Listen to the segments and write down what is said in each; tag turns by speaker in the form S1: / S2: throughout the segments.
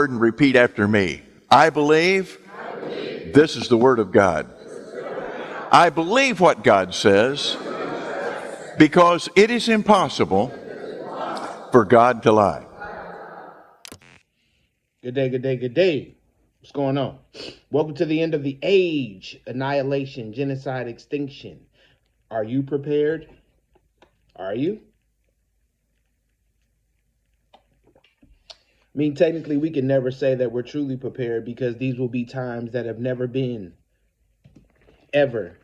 S1: And repeat after me. I believe this is the Word of God. I believe what God says because it is impossible for God to lie.
S2: Good day, good day, good day. What's going on? Welcome to the end of the age. Annihilation, genocide, extinction. Are you prepared? Are you? I mean, technically, we can never say that we're truly prepared because these will be times that have never been, ever.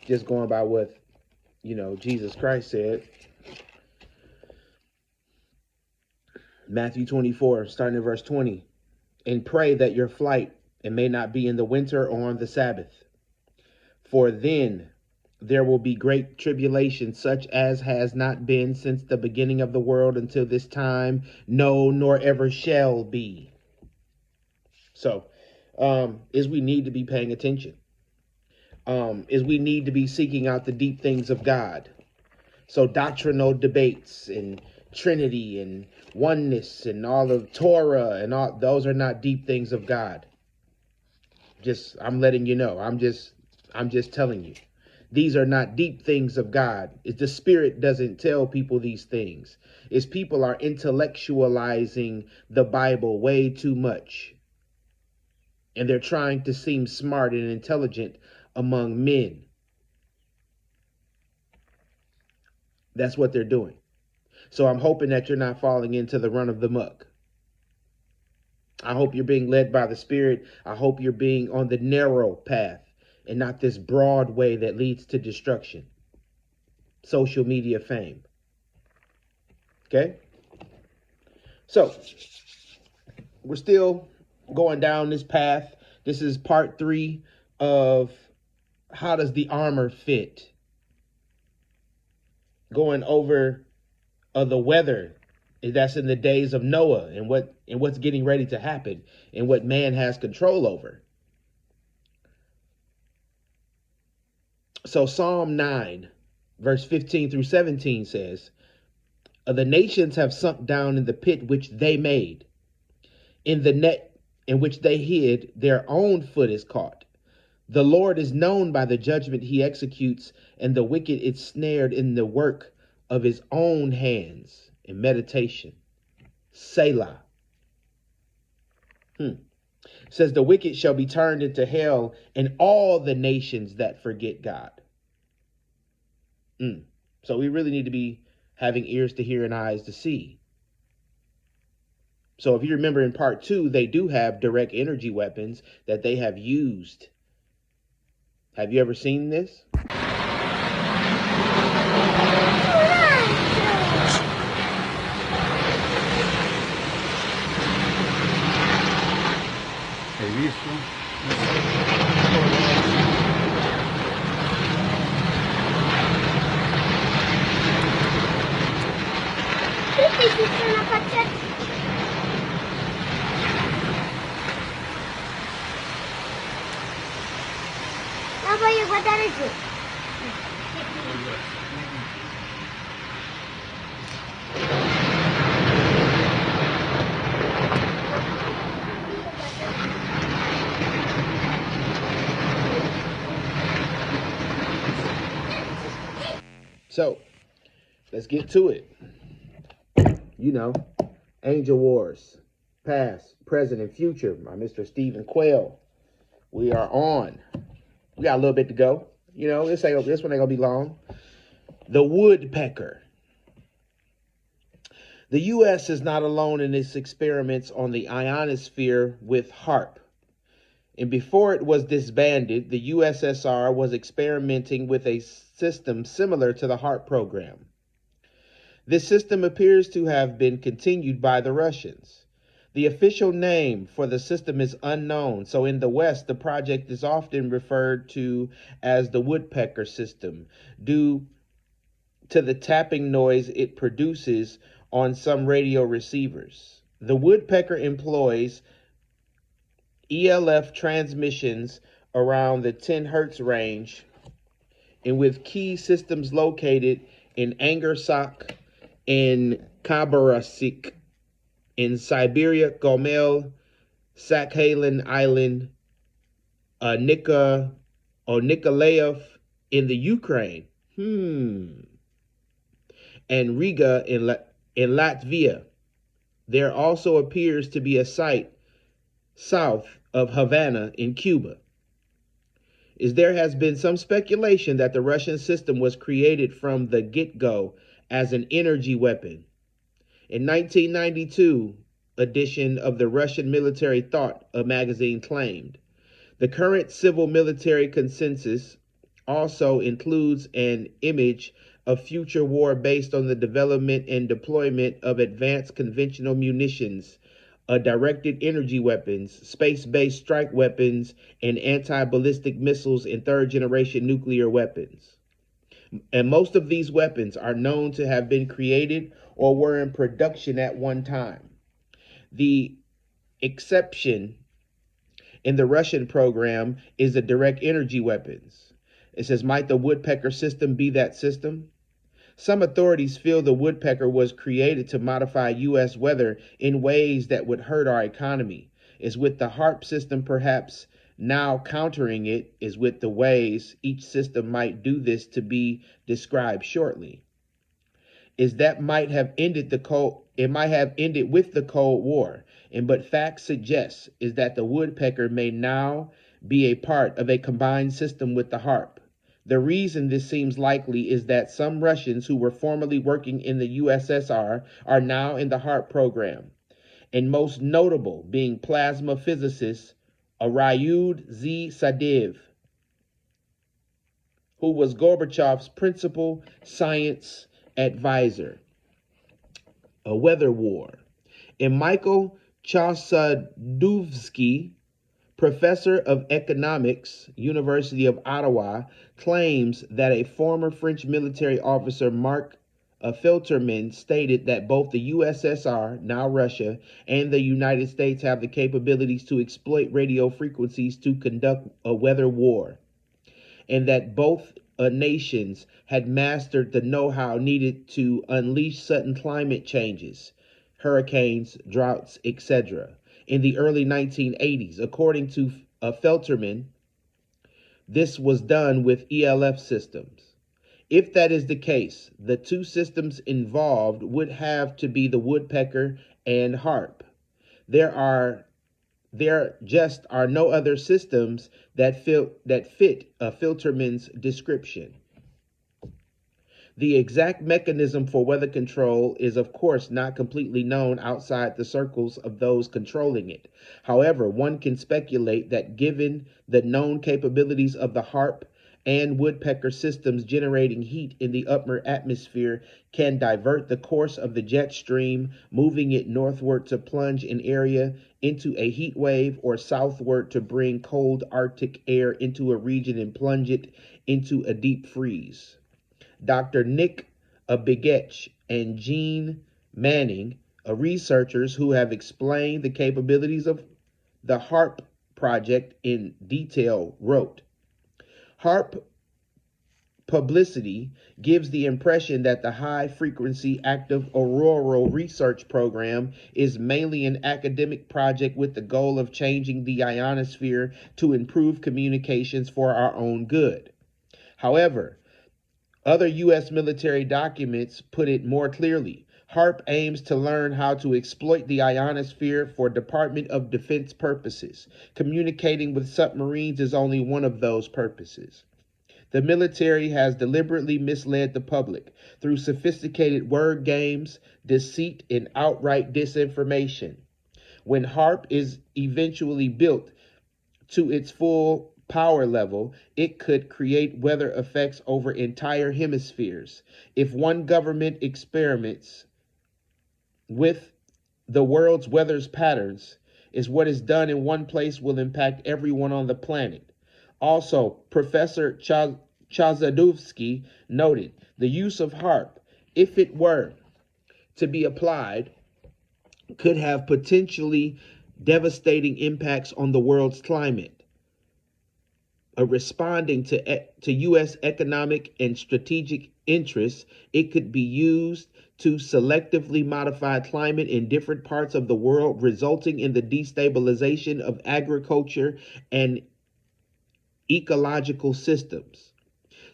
S2: Just going by what, Jesus Christ said. Matthew 24, starting at verse 20. And pray that your flight it may not be in the winter or on the Sabbath. For then there will be great tribulation, such as has not been since the beginning of the world until this time, no, nor ever shall be. So, is we need to be paying attention. Is we need to be seeking out the deep things of God. So doctrinal debates and Trinity and oneness and all of Torah and all those are not deep things of God. I'm letting you know. I'm just telling you. These are not deep things of God. It's the Spirit doesn't tell people these things. It's people are intellectualizing the Bible way too much. And they're trying to seem smart and intelligent among men. That's what they're doing. So I'm hoping that you're not falling into the run of the muck. I hope you're being led by the Spirit. I hope you're being on the narrow path and not this broad way that leads to destruction. Social media fame. Okay? So, we're still going down this path. This is part 3 of how does the armor fit? Going over the weather that's in the days of Noah and what's getting ready to happen and what man has control over. So Psalm 9, verse 15 through 17 says, the nations have sunk down in the pit which they made. In the net in which they hid, their own foot is caught. The Lord is known by the judgment he executes, and the wicked is snared in the work of his own hands. In meditation. Selah. Says the wicked shall be turned into hell, and all the nations that forget God. So we really need to be having ears to hear and eyes to see. So if you remember in part 2, they do have direct energy weapons that they have used. Have you ever seen this?
S3: voglio guardare giù.
S2: So, let's get to it. Angel Wars, past, present, and future. My Mr. Stephen Quayle. We are on. We got a little bit to go. This one ain't gonna be long. The woodpecker. The U.S. is not alone in its experiments on the ionosphere with HAARP. And before it was disbanded, the USSR was experimenting with a system similar to the HAARP program. This system appears to have been continued by the Russians. The official name for the system is unknown, so in the West, the project is often referred to as the woodpecker system, due to the tapping noise it produces on some radio receivers. The woodpecker employs ELF transmissions around the 10 hertz range and with key systems located in Angarsak and Khabarovsk in Siberia, Gomel, Sakhalin Island, Nikolaev in the Ukraine, and Riga in Latvia. There also appears to be a site south of Havana in Cuba. There has been some speculation that the Russian system was created from the get-go as an energy weapon. In 1992 edition of the Russian Military Thought, a magazine claimed, the current civil-military consensus also includes an image of future war based on the development and deployment of advanced conventional munitions, directed energy weapons, space-based strike weapons, and anti-ballistic missiles and third-generation nuclear weapons. And most of these weapons are known to have been created or were in production at one time. The exception in the Russian program is the direct energy weapons. It says, might the woodpecker system be that system? Some authorities feel the woodpecker was created to modify U.S. weather in ways that would hurt our economy. Is with the HARP system perhaps now countering it is with the ways each system might do this to be described shortly. Is that might have ended with the Cold War, and but facts suggest is that the woodpecker may now be a part of a combined system with the HARP. The reason this seems likely is that some Russians who were formerly working in the USSR are now in the HARP program, and most notable being plasma physicist Aryud Z. Sadev, who was Gorbachev's principal science advisor. A weather war. And Michael Chosadovsky, professor of economics, University of Ottawa, claims that a former French military officer, Marc Filterman, stated that both the USSR, now Russia, and the United States have the capabilities to exploit radio frequencies to conduct a weather war, and that both nations had mastered the know-how needed to unleash sudden climate changes, hurricanes, droughts, etc. in the early 1980s. According to Felterman, this was done with ELF systems. If that is the case, the two systems involved would have to be the woodpecker and HARP. There just are no other systems that fit Filterman's description. The exact mechanism for weather control is, of course, not completely known outside the circles of those controlling it. However, one can speculate that given the known capabilities of the HARP and woodpecker systems, generating heat in the upper atmosphere can divert the course of the jet stream, moving it northward to plunge an area into a heat wave, or southward to bring cold Arctic air into a region and plunge it into a deep freeze. Dr. Nick Begich and Jean Manning, researchers who have explained the capabilities of the HARP project in detail, wrote, HARP publicity gives the impression that the high-frequency active auroral research program is mainly an academic project with the goal of changing the ionosphere to improve communications for our own good. However, other U.S. military documents put it more clearly. HARP aims to learn how to exploit the ionosphere for Department of Defense purposes. Communicating with submarines is only one of those purposes. The military has deliberately misled the public through sophisticated word games, deceit, and outright disinformation. When HARP is eventually built to its full power level, it could create weather effects over entire hemispheres. If one government experiments with the world's weather patterns, is what is done in one place will impact everyone on the planet. Also, Professor Chazadovsky noted the use of HARP, if it were to be applied, could have potentially devastating impacts on the world's climate. Responding to U.S. economic and strategic interests, it could be used to selectively modify climate in different parts of the world, resulting in the destabilization of agriculture and ecological systems.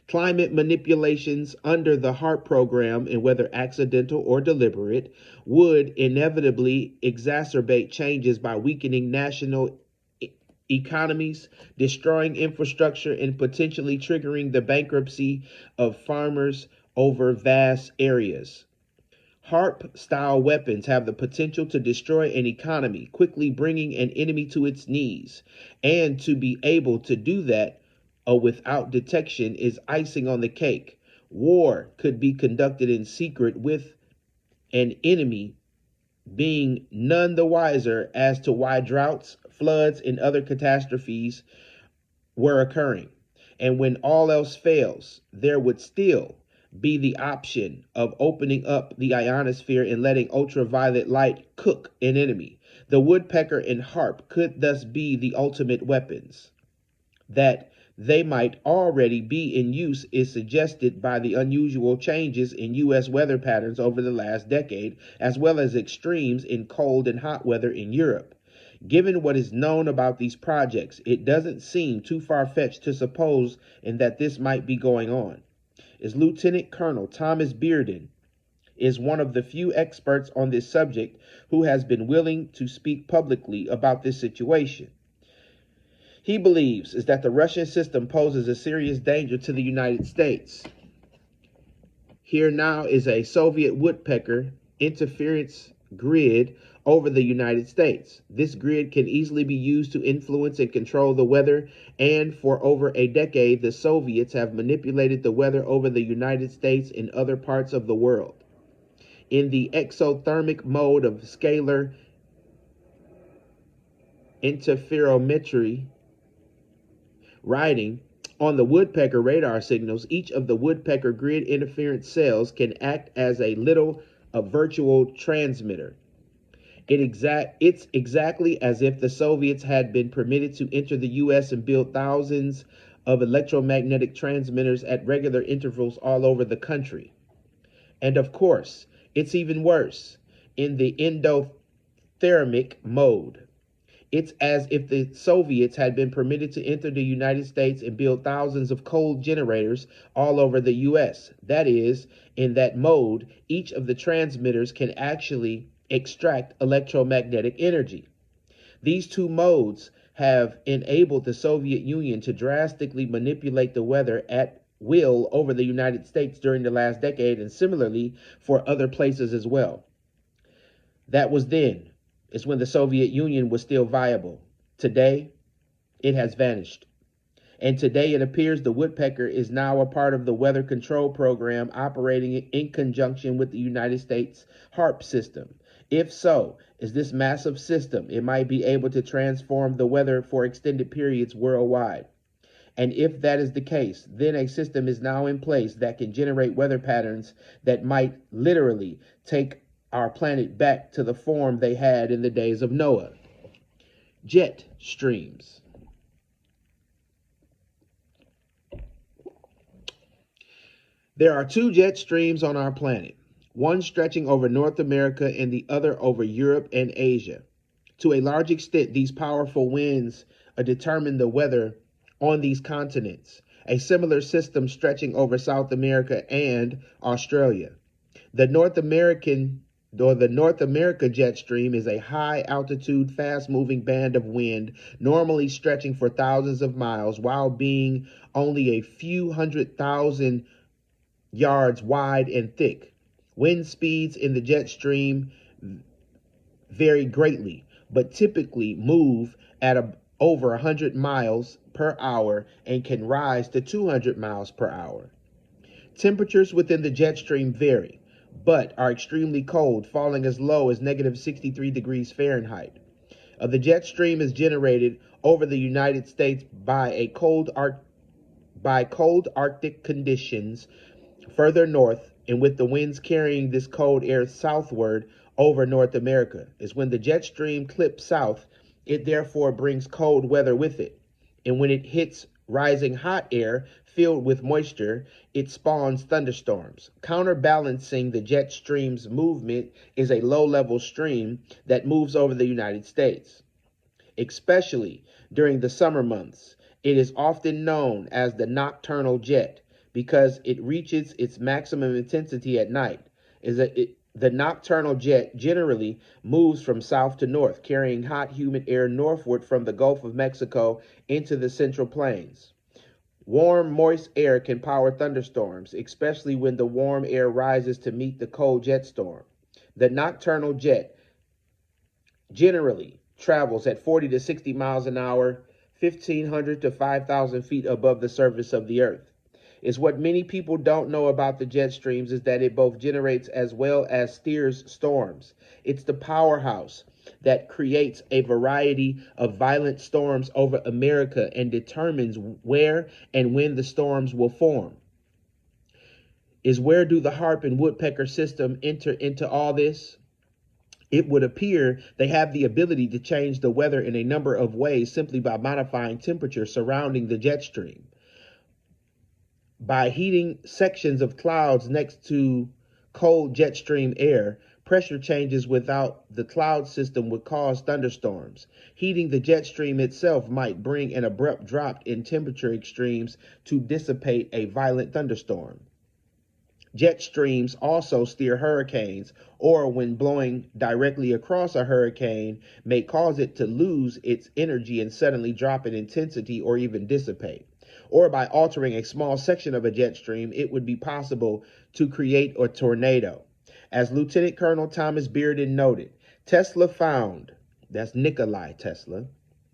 S2: Climate manipulations under the HARP program, and whether accidental or deliberate, would inevitably exacerbate changes by weakening national economies, destroying infrastructure, and potentially triggering the bankruptcy of farmers over vast areas. HARP style weapons have the potential to destroy an economy, quickly bringing an enemy to its knees. And to be able to do that without detection is icing on the cake. War could be conducted in secret with an enemy being none the wiser as to why droughts, floods, and other catastrophes were occurring. And when all else fails, there would still be the option of opening up the ionosphere and letting ultraviolet light cook an enemy. The woodpecker and harp could thus be the ultimate weapons. That they might already be in use is suggested by the unusual changes in U.S. weather patterns over the last decade, as well as extremes in cold and hot weather in Europe. Given what is known about these projects, it doesn't seem too far-fetched to suppose in that this might be going on. As Lieutenant Colonel Thomas Bearden is one of the few experts on this subject who has been willing to speak publicly about this situation. He believes is that the Russian system poses a serious danger to the United States. Here now is a Soviet woodpecker interference grid over the United States. This grid can easily be used to influence and control the weather, and for over a decade, the Soviets have manipulated the weather over the United States and other parts of the world. In the exothermic mode of scalar interferometry, riding on the woodpecker radar signals, each of the woodpecker grid interference cells can act as a virtual transmitter. It's exactly as if the Soviets had been permitted to enter the U.S. and build thousands of electromagnetic transmitters at regular intervals all over the country. And of course, it's even worse in the endothermic mode. It's as if the Soviets had been permitted to enter the United States and build thousands of coal generators all over the U.S. That is, in that mode, each of the transmitters can actually extract electromagnetic energy. These two modes have enabled the Soviet Union to drastically manipulate the weather at will over the United States during the last decade, and similarly for other places as well. That was then. It's when the Soviet Union was still viable. Today, it has vanished. And today it appears the woodpecker is now a part of the weather control program operating in conjunction with the United States HARP system. If so, is this massive system, it might be able to transform the weather for extended periods worldwide. And if that is the case, then a system is now in place that can generate weather patterns that might literally take our planet back to the form they had in the days of Noah. Jet streams. There are two jet streams on our planet, one stretching over North America and the other over Europe and Asia. To a large extent, these powerful winds determine the weather on these continents, a similar system stretching over South America and Australia. The North America jet stream is a high-altitude, fast-moving band of wind, normally stretching for thousands of miles while being only a few 100,000 yards wide and thick. Wind speeds in the jet stream vary greatly, but typically move at over 100 miles per hour and can rise to 200 miles per hour. Temperatures within the jet stream vary, but are extremely cold, falling as low as negative 63 degrees Fahrenheit. The jet stream is generated over the United States by cold Arctic conditions further north, and with the winds carrying this cold air southward over North America. Is when the jet stream clips south, it therefore brings cold weather with it. And when it hits rising hot air filled with moisture, it spawns thunderstorms. Counterbalancing the jet stream's movement is a low-level stream that moves over the United States. Especially during the summer months, it is often known as the nocturnal jet because it reaches its maximum intensity at night. The nocturnal jet generally moves from south to north, carrying hot, humid air northward from the Gulf of Mexico into the Central Plains. Warm, moist air can power thunderstorms, especially when the warm air rises to meet the cold jet storm. The nocturnal jet generally travels at 40 to 60 miles an hour, 1,500 to 5,000 feet above the surface of the earth. Is what many people don't know about the jet streams is that it both generates as well as steers storms. It's the powerhouse that creates a variety of violent storms over America and determines where and when the storms will form. Is where do the harp and woodpecker system enter into all this? It would appear they have the ability to change the weather in a number of ways simply by modifying temperature surrounding the jet stream. By heating sections of clouds next to cold jet stream air, pressure changes without the cloud system would cause thunderstorms. Heating the jet stream itself might bring an abrupt drop in temperature extremes to dissipate a violent thunderstorm. Jet streams also steer hurricanes, or when blowing directly across a hurricane, may cause it to lose its energy and suddenly drop in intensity or even dissipate. Or by altering a small section of a jet stream, it would be possible to create a tornado. As Lieutenant Colonel Thomas Bearden noted, Tesla found, that's Nikolai Tesla,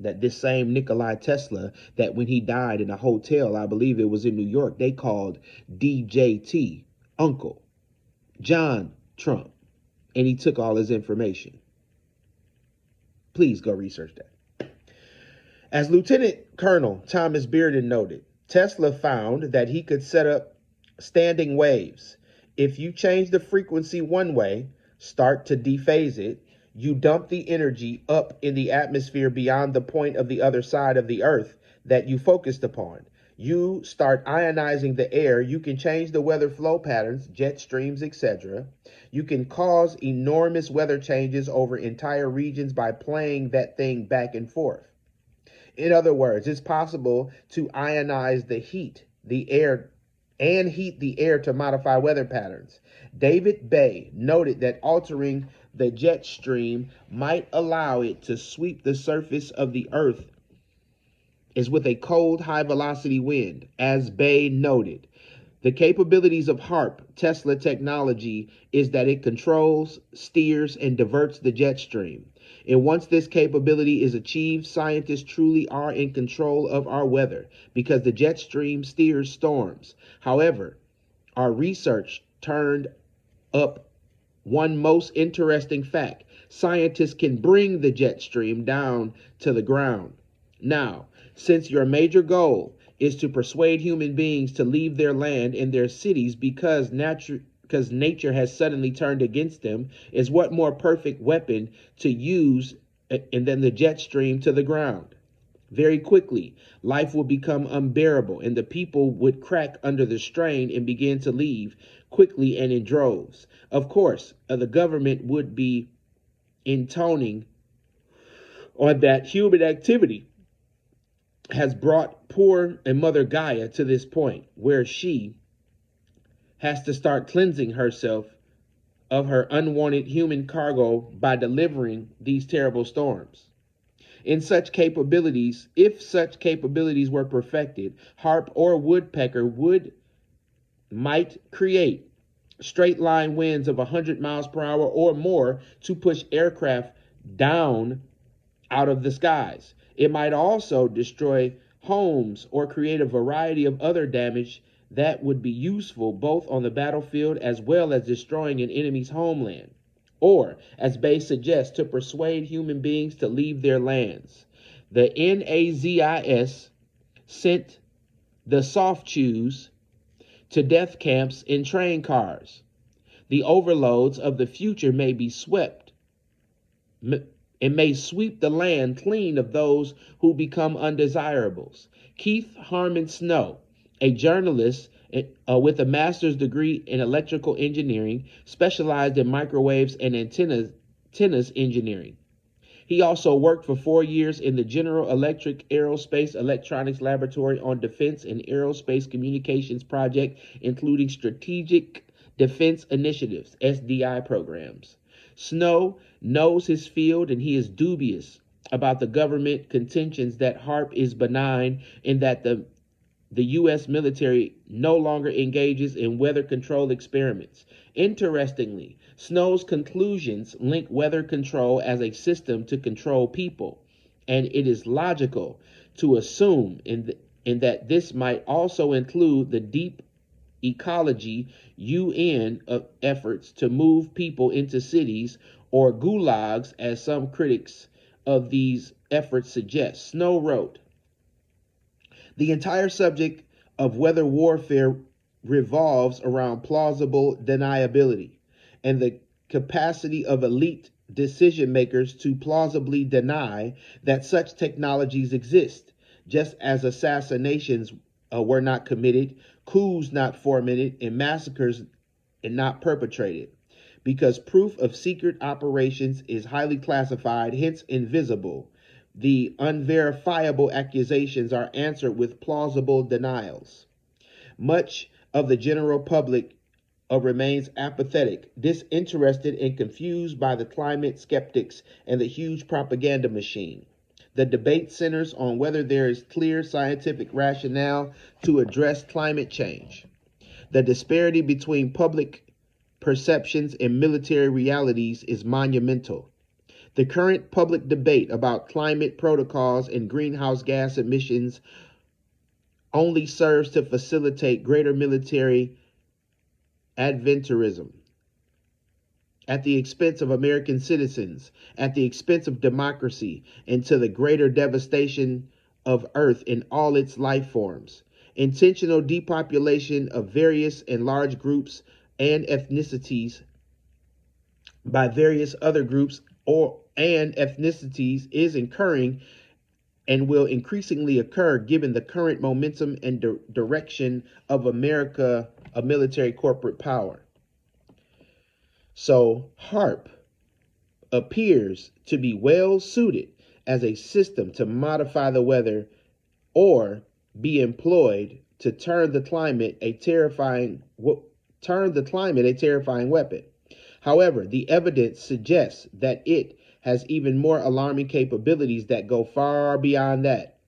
S2: that this same Nikolai Tesla, that when he died in a hotel, I believe it was in New York, they called DJT, Uncle John Trump, and he took all his information. Please go research that. As Lieutenant Colonel Thomas Bearden noted, Tesla found that he could set up standing waves. If you change the frequency one way, start to dephase it, you dump the energy up in the atmosphere beyond the point of the other side of the earth that you focused upon. You start ionizing the air. You can change the weather flow patterns, jet streams, etc. You can cause enormous weather changes over entire regions by playing that thing back and forth. In other words, it's possible to ionize the air to modify weather patterns. David Bay noted that altering the jet stream might allow it to sweep the surface of the earth is with a cold, high-velocity wind. As Bay noted, the capabilities of HARP Tesla technology is that it controls, steers, and diverts the jet stream. And once this capability is achieved, scientists truly are in control of our weather because the jet stream steers storms. However, our research turned up one most interesting fact. Scientists can bring the jet stream down to the ground. Now, since your major goal is to persuade human beings to leave their land and their cities because nature has suddenly turned against them, is what more perfect weapon to use and then the jet stream to the ground? Very quickly, life will become unbearable and the people would crack under the strain and begin to leave quickly and in droves. Of course, the government would be intoning on that human activity has brought poor and Mother Gaia to this point where she has to start cleansing herself of her unwanted human cargo by delivering these terrible storms. If such capabilities were perfected, harp or woodpecker might create straight line winds of 100 miles per hour or more to push aircraft down out of the skies. It might also destroy homes or create a variety of other damage that would be useful both on the battlefield as well as destroying an enemy's homeland. Or, as Bay suggests, to persuade human beings to leave their lands. The NAZIS sent the soft chews to death camps in train cars. The overloads of the future may be swept. It may sweep the land clean of those who become undesirables. Keith Harmon Snow, a journalist with a master's degree in electrical engineering, specialized in microwaves and antennas engineering. He also worked for 4 years in the General Electric Aerospace Electronics Laboratory on Defense and Aerospace Communications Project, including Strategic Defense Initiatives, SDI programs. Snow knows his field, and he is dubious about the government contentions that HARP is benign and that the U.S. military no longer engages in weather control experiments. Interestingly, Snow's conclusions link weather control as a system to control people, and it is logical to assume in that this might also include the deep ecology UN efforts to move people into cities or gulags, as some critics of these efforts suggest. Snow wrote, "The entire subject of weather warfare revolves around plausible deniability and the capacity of elite decision makers to plausibly deny that such technologies exist, just as assassinations were not committed, coups not fomented, and massacres not perpetrated. Because proof of secret operations is highly classified, hence invisible, the unverifiable accusations are answered with plausible denials. Much of the general public remains apathetic, disinterested, and confused by the climate skeptics and the huge propaganda machine. The debate centers on whether there is clear scientific rationale to address climate change. The disparity between public perceptions and military realities is monumental. The current public debate about climate protocols and greenhouse gas emissions only serves to facilitate greater military adventurism at the expense of American citizens, at the expense of democracy, and to the greater devastation of Earth in all its life forms. Intentional depopulation of various and large groups and ethnicities by various other groups and ethnicities is occurring and will increasingly occur given the current momentum and direction of America, a military corporate power. So HARP appears to be well suited as a system to modify the weather or be employed to turn the climate a terrifying weapon. However, the evidence suggests that it has even more alarming capabilities that go far beyond that.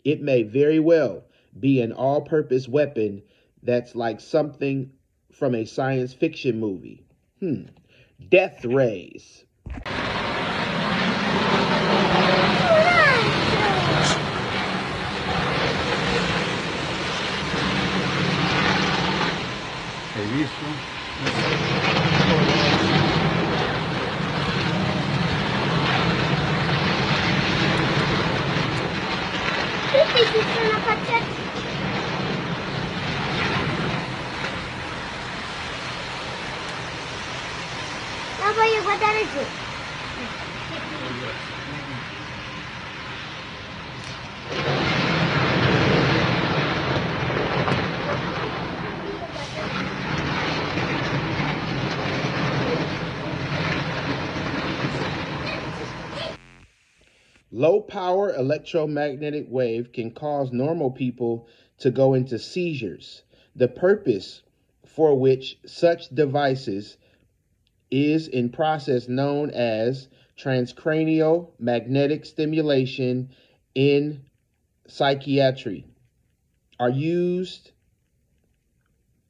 S2: It may very well be an all-purpose weapon that's like something from a science fiction movie. Death rays.
S4: ¿Hai visto?
S3: Tutti si sono affacciati. La voglio guardare giù.
S2: Low power electromagnetic wave can cause normal people to go into seizures. The purpose for which such devices is in process known as transcranial magnetic stimulation in psychiatry are used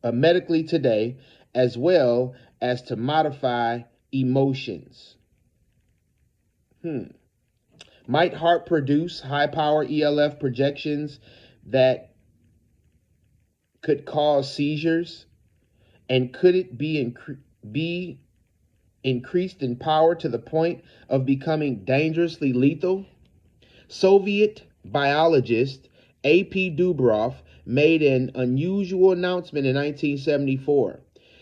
S2: medically today, as well as to modify emotions. Might HARP produce high-power ELF projections that could cause seizures? And could it be increased in power to the point of becoming dangerously lethal? Soviet biologist A.P. Dubrov made an unusual announcement in 1974.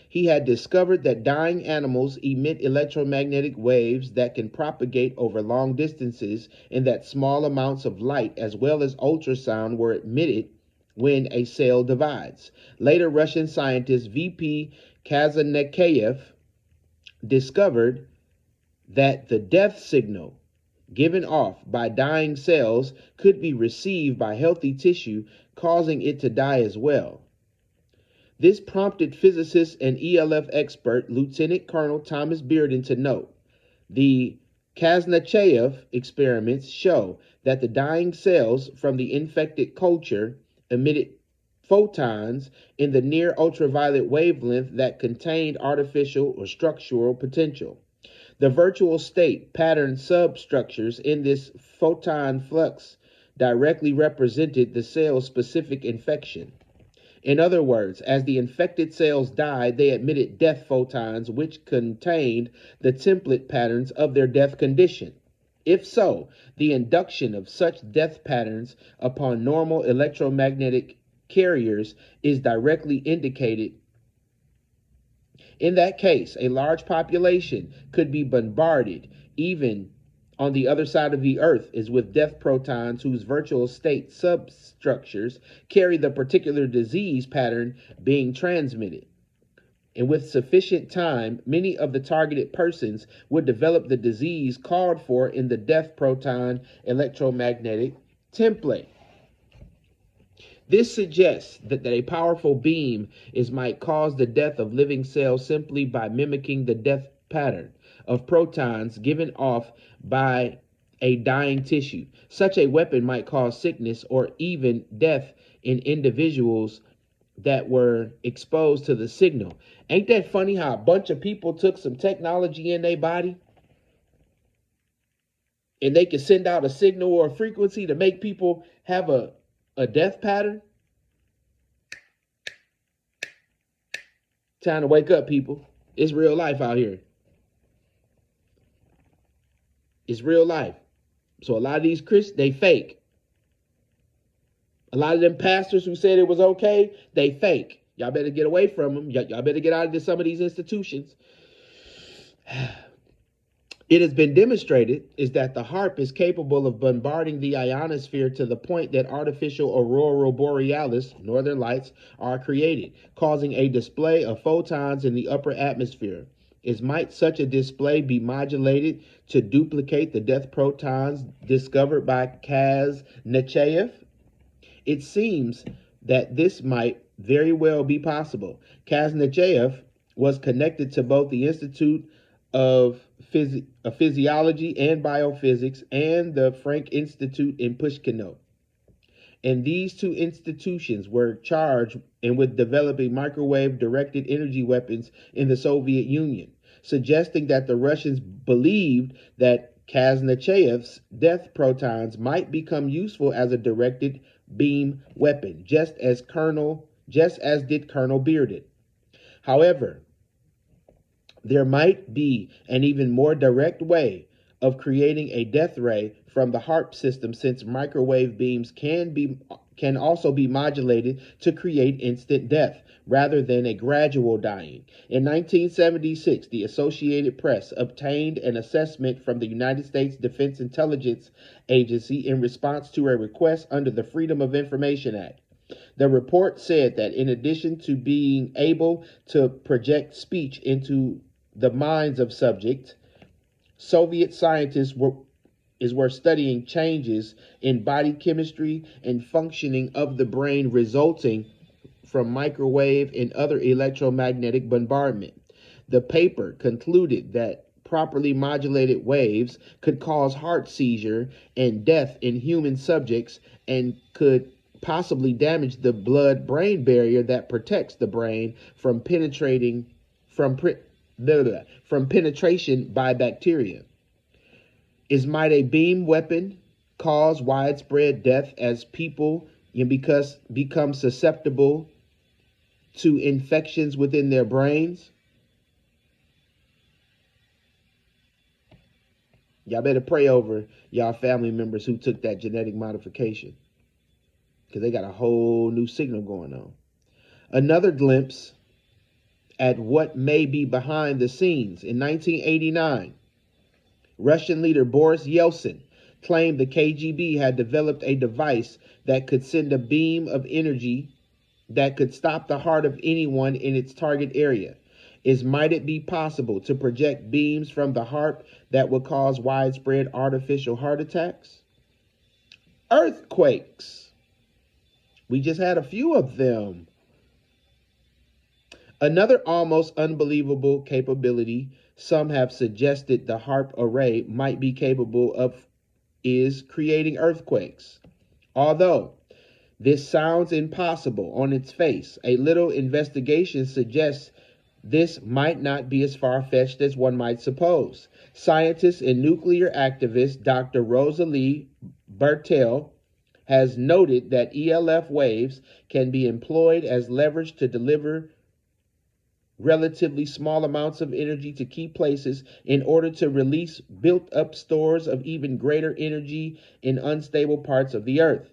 S2: He had discovered that dying animals emit electromagnetic waves that can propagate over long distances, and that small amounts of light as well as ultrasound were emitted when a cell divides. Later, Russian scientist VP Kazanekayev discovered that the death signal given off by dying cells could be received by healthy tissue, causing it to die as well. This prompted physicist and ELF expert Lieutenant Colonel Thomas Bearden to note, the Kazanachev experiments show that the dying cells from the infected culture emitted photons in the near ultraviolet wavelength that contained artificial or structural potential. The virtual state pattern substructures in this photon flux directly represented the cell's specific infection. In other words, as the infected cells died, they emitted death photons which contained the template patterns of their death condition. If so, the induction of such death patterns upon normal electromagnetic carriers is directly indicated. In that case, a large population could be bombarded, even on the other side of the earth, is with death protons whose virtual state substructures carry the particular disease pattern being transmitted. And with sufficient time, many of the targeted persons would develop the disease called for in the death proton electromagnetic template. This suggests that a powerful beam might cause the death of living cells simply by mimicking the death pattern of protons given off by a dying tissue. Such a weapon might cause sickness or even death in individuals that were exposed to the signal. Ain't that funny how a bunch of people took some technology in their body and they could send out a signal or a frequency to make people have a death pattern? Time to wake up, people. It's real life out here. It's real life. So a lot of these Christians, they fake. A lot of them pastors who said it was okay, they fake. Y'all better get away from them. Y'all better get out of some of these institutions. It has been demonstrated is that the HAARP is capable of bombarding the ionosphere to the point that artificial aurora borealis, northern lights, are created, causing a display of photons in the upper atmosphere. Might such a display be modulated to duplicate the death protons discovered by Kazanachev? It seems that this might very well be possible. Kazanachev was connected to both the Institute of Physiology and Biophysics and the Frank Institute in Pushkino. And these two institutions were charged with developing microwave-directed energy weapons in the Soviet Union, suggesting that the Russians believed that Kazanachev's death protons might become useful as a directed beam weapon, just as did Colonel Bearden. However, there might be an even more direct way of creating a death ray from the HAARP system, since microwave beams can also be modulated to create instant death rather than a gradual dying. In 1976, the Associated Press obtained an assessment from the United States Defense Intelligence Agency in response to a request under the Freedom of Information Act. The report said that in addition to being able to project speech into the minds of subjects, Soviet scientists were studying changes in body chemistry and functioning of the brain resulting from microwave and other electromagnetic bombardment. The paper concluded that properly modulated waves could cause heart seizure and death in human subjects and could possibly damage the blood-brain barrier that protects the brain from penetration by bacteria. Might a beam weapon cause widespread death as people become susceptible to infections within their brains? Y'all better pray over y'all family members who took that genetic modification, because they got a whole new signal going on. Another glimpse at what may be behind the scenes. In 1989, Russian leader Boris Yeltsin claimed the KGB had developed a device that could send a beam of energy that could stop the heart of anyone in its target area. Might it be possible to project beams from the heart that would cause widespread artificial heart attacks? Earthquakes. We just had a few of them. Another almost unbelievable capability some have suggested the HARP array might be capable of is creating earthquakes. Although this sounds impossible on its face, a little investigation suggests this might not be as far-fetched as one might suppose. Scientist and nuclear activist Dr. Rosalie Bertell has noted that ELF waves can be employed as leverage to deliver relatively small amounts of energy to key places in order to release built-up stores of even greater energy in unstable parts of the Earth.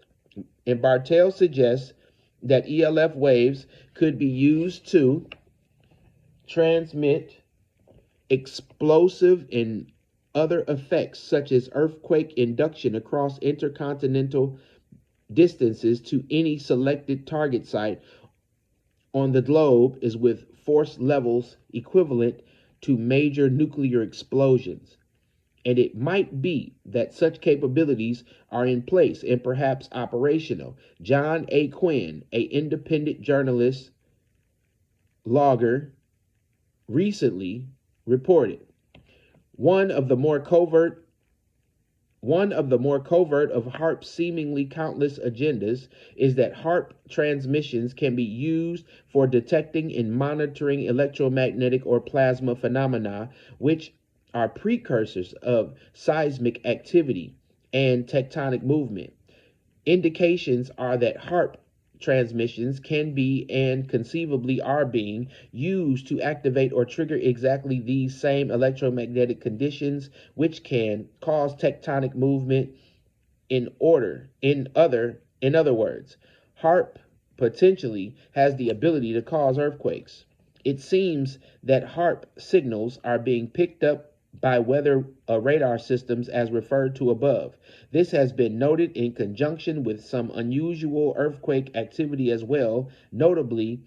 S2: And Bartel suggests that ELF waves could be used to transmit explosive and other effects such as earthquake induction across intercontinental distances to any selected target site on the globe is with force levels equivalent to major nuclear explosions. And it might be that such capabilities are in place and perhaps operational. John A. Quinn, an independent journalist, logger, recently reported one of the more covert of HARP's seemingly countless agendas is that HARP transmissions can be used for detecting and monitoring electromagnetic or plasma phenomena, which are precursors of seismic activity and tectonic movement. Indications are that HARP transmissions can be and conceivably are being used to activate or trigger exactly these same electromagnetic conditions, which can cause tectonic movement. In other words, HARP potentially has the ability to cause earthquakes. It seems that HARP signals are being picked up by weather radar systems as referred to above. This has been noted in conjunction with some unusual earthquake activity as well, notably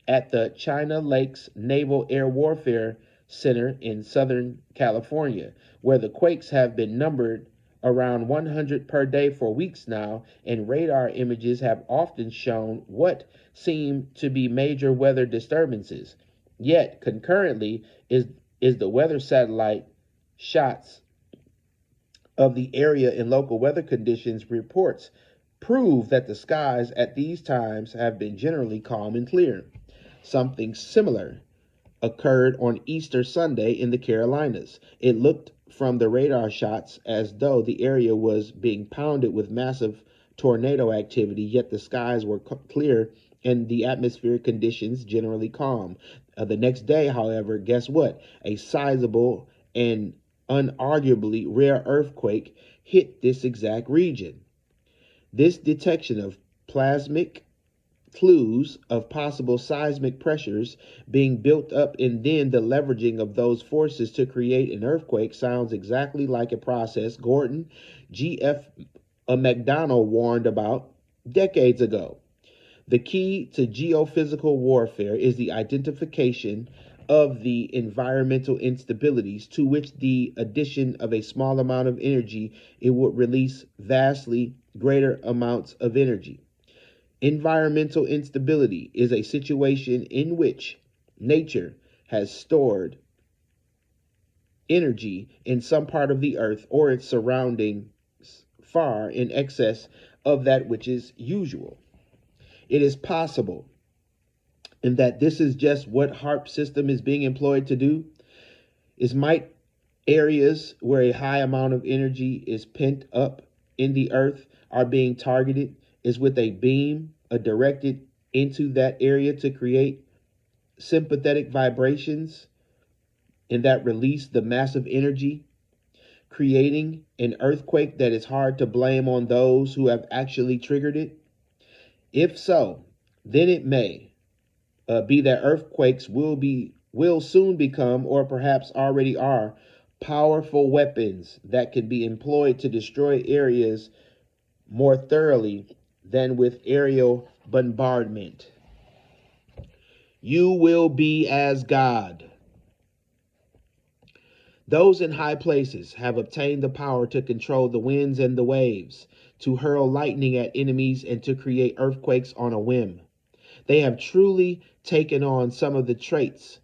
S2: at the China Lakes Naval Air Warfare Center in Southern California, where the quakes have been numbered around 100 per day for weeks now, and radar images have often shown what seem to be major weather disturbances. Yet, concurrently, is the weather satellite shots of the area and local weather conditions reports prove that the skies at these times have been generally calm and clear. Something similar occurred on Easter Sunday in the Carolinas. It looked from the radar shots as though the area was being pounded with massive tornado activity, yet the skies were clear and the atmospheric conditions generally calm. The next day, however, guess what? A sizable and unarguably rare earthquake hit this exact region. This detection of plasmic clues of possible seismic pressures being built up and then the leveraging of those forces to create an earthquake sounds exactly like a process Gordon G.F. McDonnell warned about decades ago. The key to geophysical warfare is the identification of the environmental instabilities to which the addition of a small amount of energy it would release vastly greater amounts of energy. Environmental instability is a situation in which nature has stored energy in some part of the earth or its surroundings far in excess of that which is usual. It is possible, and that this is just what HARP system is being employed to do, might areas where a high amount of energy is pent up in the earth are being targeted is with a beam directed into that area to create sympathetic vibrations and that release the massive energy, creating an earthquake that is hard to blame on those who have actually triggered it? If so, then it may be that earthquakes will soon become, or perhaps already are, powerful weapons that can be employed to destroy areas more thoroughly than with aerial bombardment. You will be as God. Those in high places have obtained the power to control the winds and the waves, to hurl lightning at enemies, and to create earthquakes on a whim. They have truly taken on some of the traits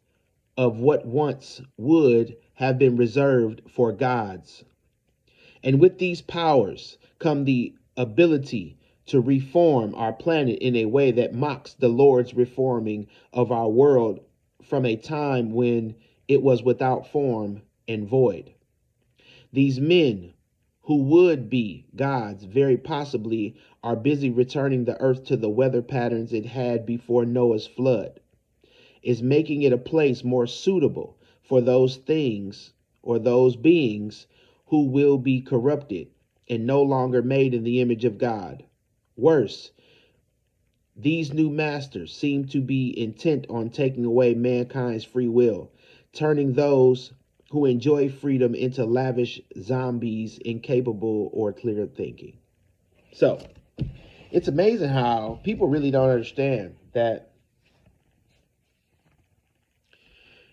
S2: of what once would have been reserved for gods. And with these powers come the ability to reform our planet in a way that mocks the Lord's reforming of our world from a time when it was without form and void. These men who would be gods very possibly are busy returning the earth to the weather patterns it had before Noah's flood, is making it a place more suitable for those things or those beings who will be corrupted and no longer made in the image of God. Worse, these new masters seem to be intent on taking away mankind's free will, turning those who enjoy freedom into lavish zombies incapable or clear thinking. So, it's amazing how people really don't understand that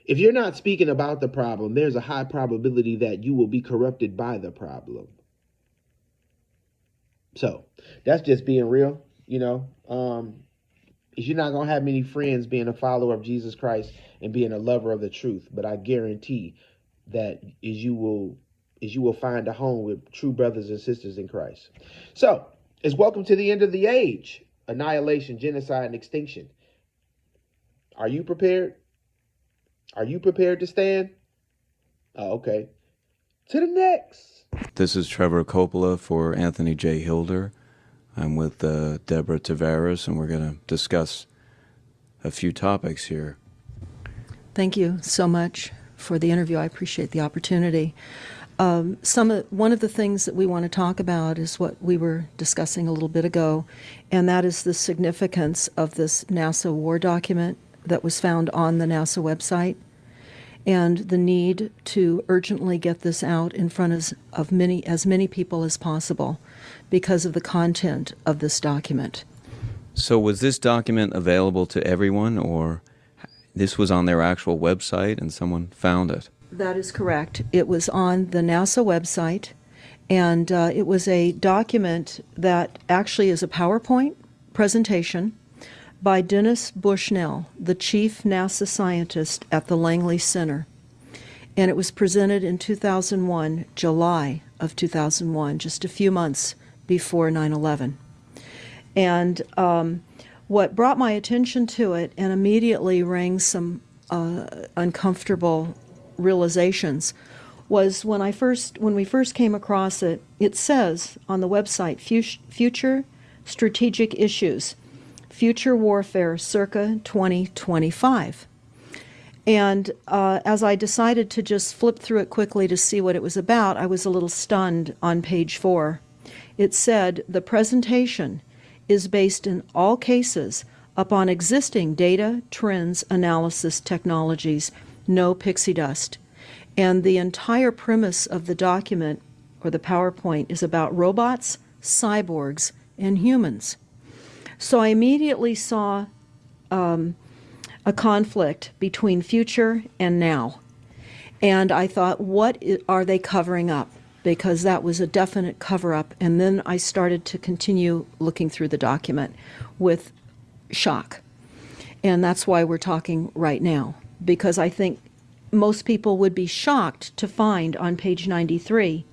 S2: if you're not speaking about the problem, there's a high probability that you will be corrupted by the problem. So, that's just being real, You're not going to have many friends being a follower of Jesus Christ and being a lover of the truth, but I guarantee that is you will find a home with true brothers and sisters in Christ. So, it's welcome to the end of the age, annihilation, genocide, and extinction. Are you prepared? Are you prepared to stand? Oh, okay. To the next.
S4: This is Trevor Coppola for Anthony J. Hilder. I'm with Deborah Tavares, and we're going to discuss a few topics here.
S5: Thank you so much for the interview. I appreciate the opportunity. One of the things that we want to talk about is what we were discussing a little bit ago, and that is the significance of this NASA war document that was found on the NASA website, and the need to urgently get this out in front of as many people as possible because of the content of this document.
S4: So was this document available to everyone, or this was on their actual website and someone found it?
S5: That is correct. It was on the NASA website, and it was a document that actually is a PowerPoint presentation by Dennis Bushnell, the chief NASA scientist at the Langley Center. And it was presented in 2001, July of 2001, just a few months before 9/11. And what brought my attention to it and immediately rang some uncomfortable realizations was when we first came across it. It says on the website, future strategic issues, future warfare circa 2025. And as I decided to just flip through it quickly to see what it was about, I was a little stunned on page 4. It said, the presentation is based in all cases upon existing data, trends, analysis technologies, no pixie dust. And the entire premise of the document, or the PowerPoint, is about robots, cyborgs, and humans. So I immediately saw a conflict between future and now. And I thought, what are they covering up? Because that was a definite cover-up. And then I started to continue looking through the document with shock. And that's why we're talking right now, because I think most people would be shocked to find on page 93.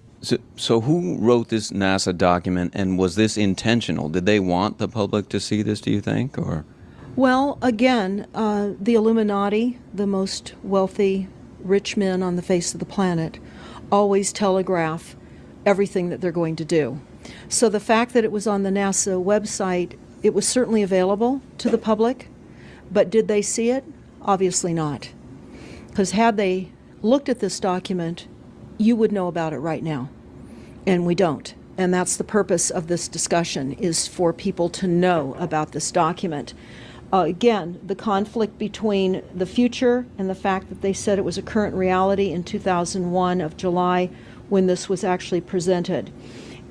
S4: So who wrote this NASA document, and was this intentional? Did they want the public to see this, do you think, or?
S5: Well, again, the Illuminati, the most wealthy, rich men on the face of the planet, always telegraph everything that they're going to do. So the fact that it was on the NASA website, it was certainly available to the public, but did they see it? Obviously not. Because had they looked at this document, you would know about it right now. And we don't. And that's the purpose of this discussion, is for people to know about this document. Again, the conflict between the future and the fact that they said it was a current reality in 2001 of July when this was actually presented.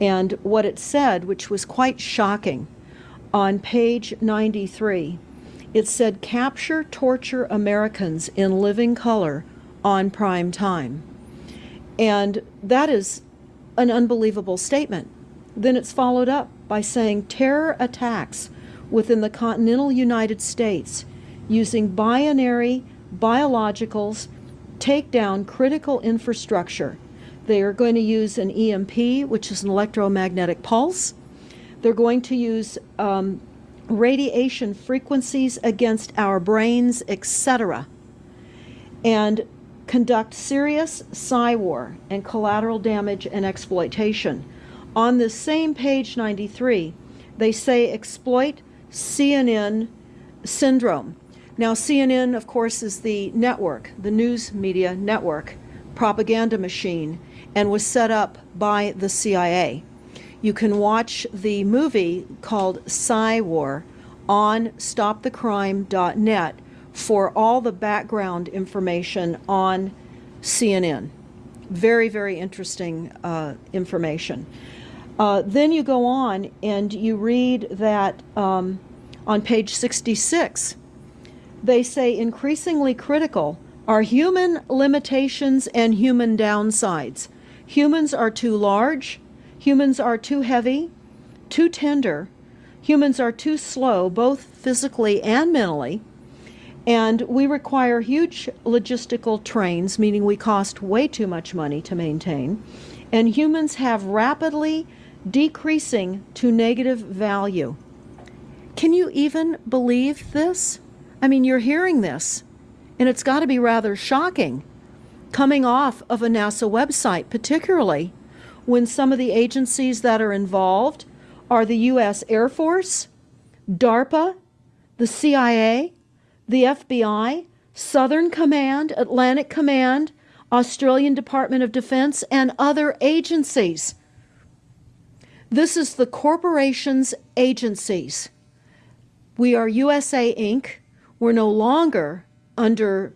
S5: And what it said, which was quite shocking, on page 93, it said, "Capture, torture Americans in living color on prime time." And that is an unbelievable statement. Then it's followed up by saying terror attacks within the continental United States using binary biologicals take down critical infrastructure. They are going to use an EMP, which is an electromagnetic pulse. They're going to use radiation frequencies against our brains, etc., and conduct serious psy-war and collateral damage and exploitation. On this same page 93, they say exploit CNN syndrome. Now, CNN, of course, is the network, the news media network, propaganda machine, and was set up by the CIA. You can watch the movie called Psy-War on stopthecrime.net for all the background information on CNN. Very, very interesting information. Then you go on and you read that on page 66, they say increasingly critical are human limitations and human downsides. Humans are too large, humans are too heavy, too tender, humans are too slow, both physically and mentally, and we require huge logistical trains, meaning we cost way too much money to maintain, and humans have rapidly decreasing to negative value. Can you even believe this? I mean, you're hearing this, and it's got to be rather shocking coming off of a NASA website, particularly when some of the agencies that are involved are the U.S. Air Force, DARPA, the CIA, the FBI, Southern Command, Atlantic Command, Australian Department of Defense, and other agencies. This is the corporation's agencies. We are USA Inc. We're no longer under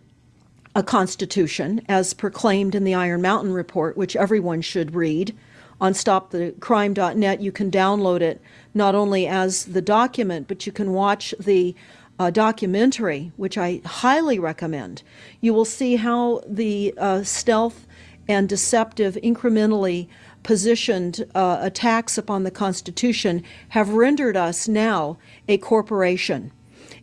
S5: a constitution as proclaimed in the Iron Mountain Report, which everyone should read. On stopthecrime.net, you can download it not only as the document, but you can watch the documentary, which I highly recommend. You will see how the stealth and deceptive, incrementally positioned attacks upon the Constitution have rendered us now a corporation.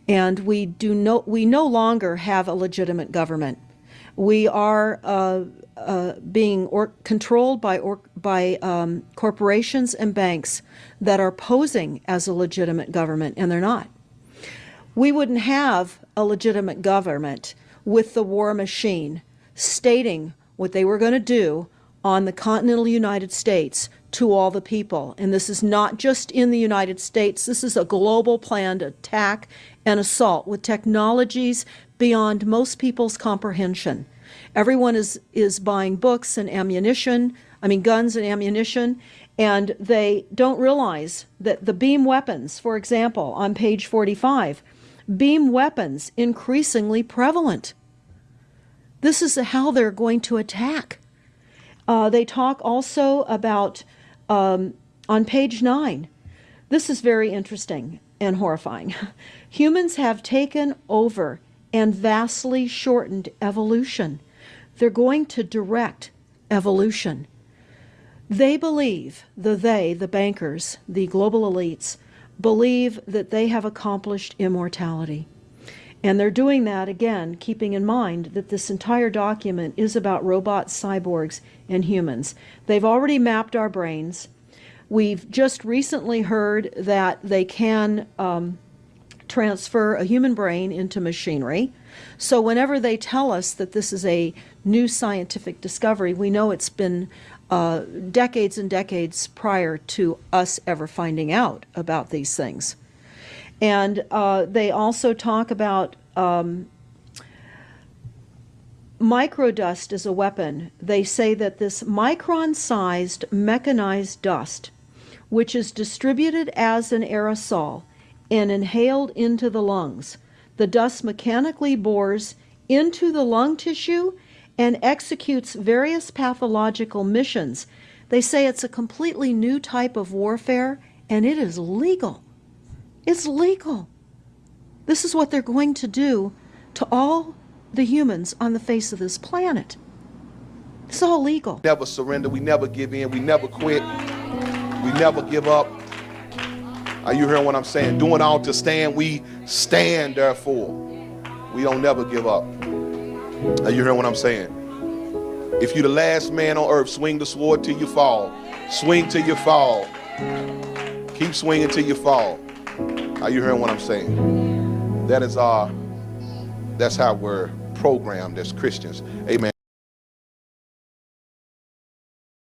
S5: And we no longer have a legitimate government. We are being controlled by corporations and banks that are posing as a legitimate government, and they're not. We wouldn't have a legitimate government with the war machine stating what they were going to do on the continental United States to all the people. And this is not just in the United States. This is a global planned attack and assault with technologies beyond most people's comprehension. Everyone is buying books and guns and ammunition, and they don't realize that the beam weapons, for example, on page 45, beam weapons increasingly prevalent. This is how they're going to attack. They talk also about, on page 9, this is very interesting and horrifying. Humans have taken over and vastly shortened evolution. They're going to direct evolution. They believe, the bankers, the global elites, believe that they have accomplished immortality. And they're doing that, again, keeping in mind that this entire document is about robots, cyborgs, and humans. They've already mapped our brains. We've just recently heard that they can transfer a human brain into machinery. So whenever they tell us that this is a new scientific discovery, we know it's been decades and decades prior to us ever finding out about these things. And they also talk about microdust as a weapon. They say that this micron-sized mechanized dust, which is distributed as an aerosol and inhaled into the lungs. The dust mechanically bores into the lung tissue and executes various pathological missions. They say it's a completely new type of warfare, and it is legal. It's legal. This is what they're going to do to all the humans on the face of this planet. It's all legal.
S6: Never surrender. We never give in. We never quit. We never give up. Are you hearing what I'm saying? Doing all to stand. We stand, therefore. We don't never give up. Are you hearing what I'm saying? If you're the last man on earth, swing the sword till you fall. Swing till you fall. Keep swinging till you fall. Are you hearing what I'm saying? That's how we're programmed as Christians. Amen.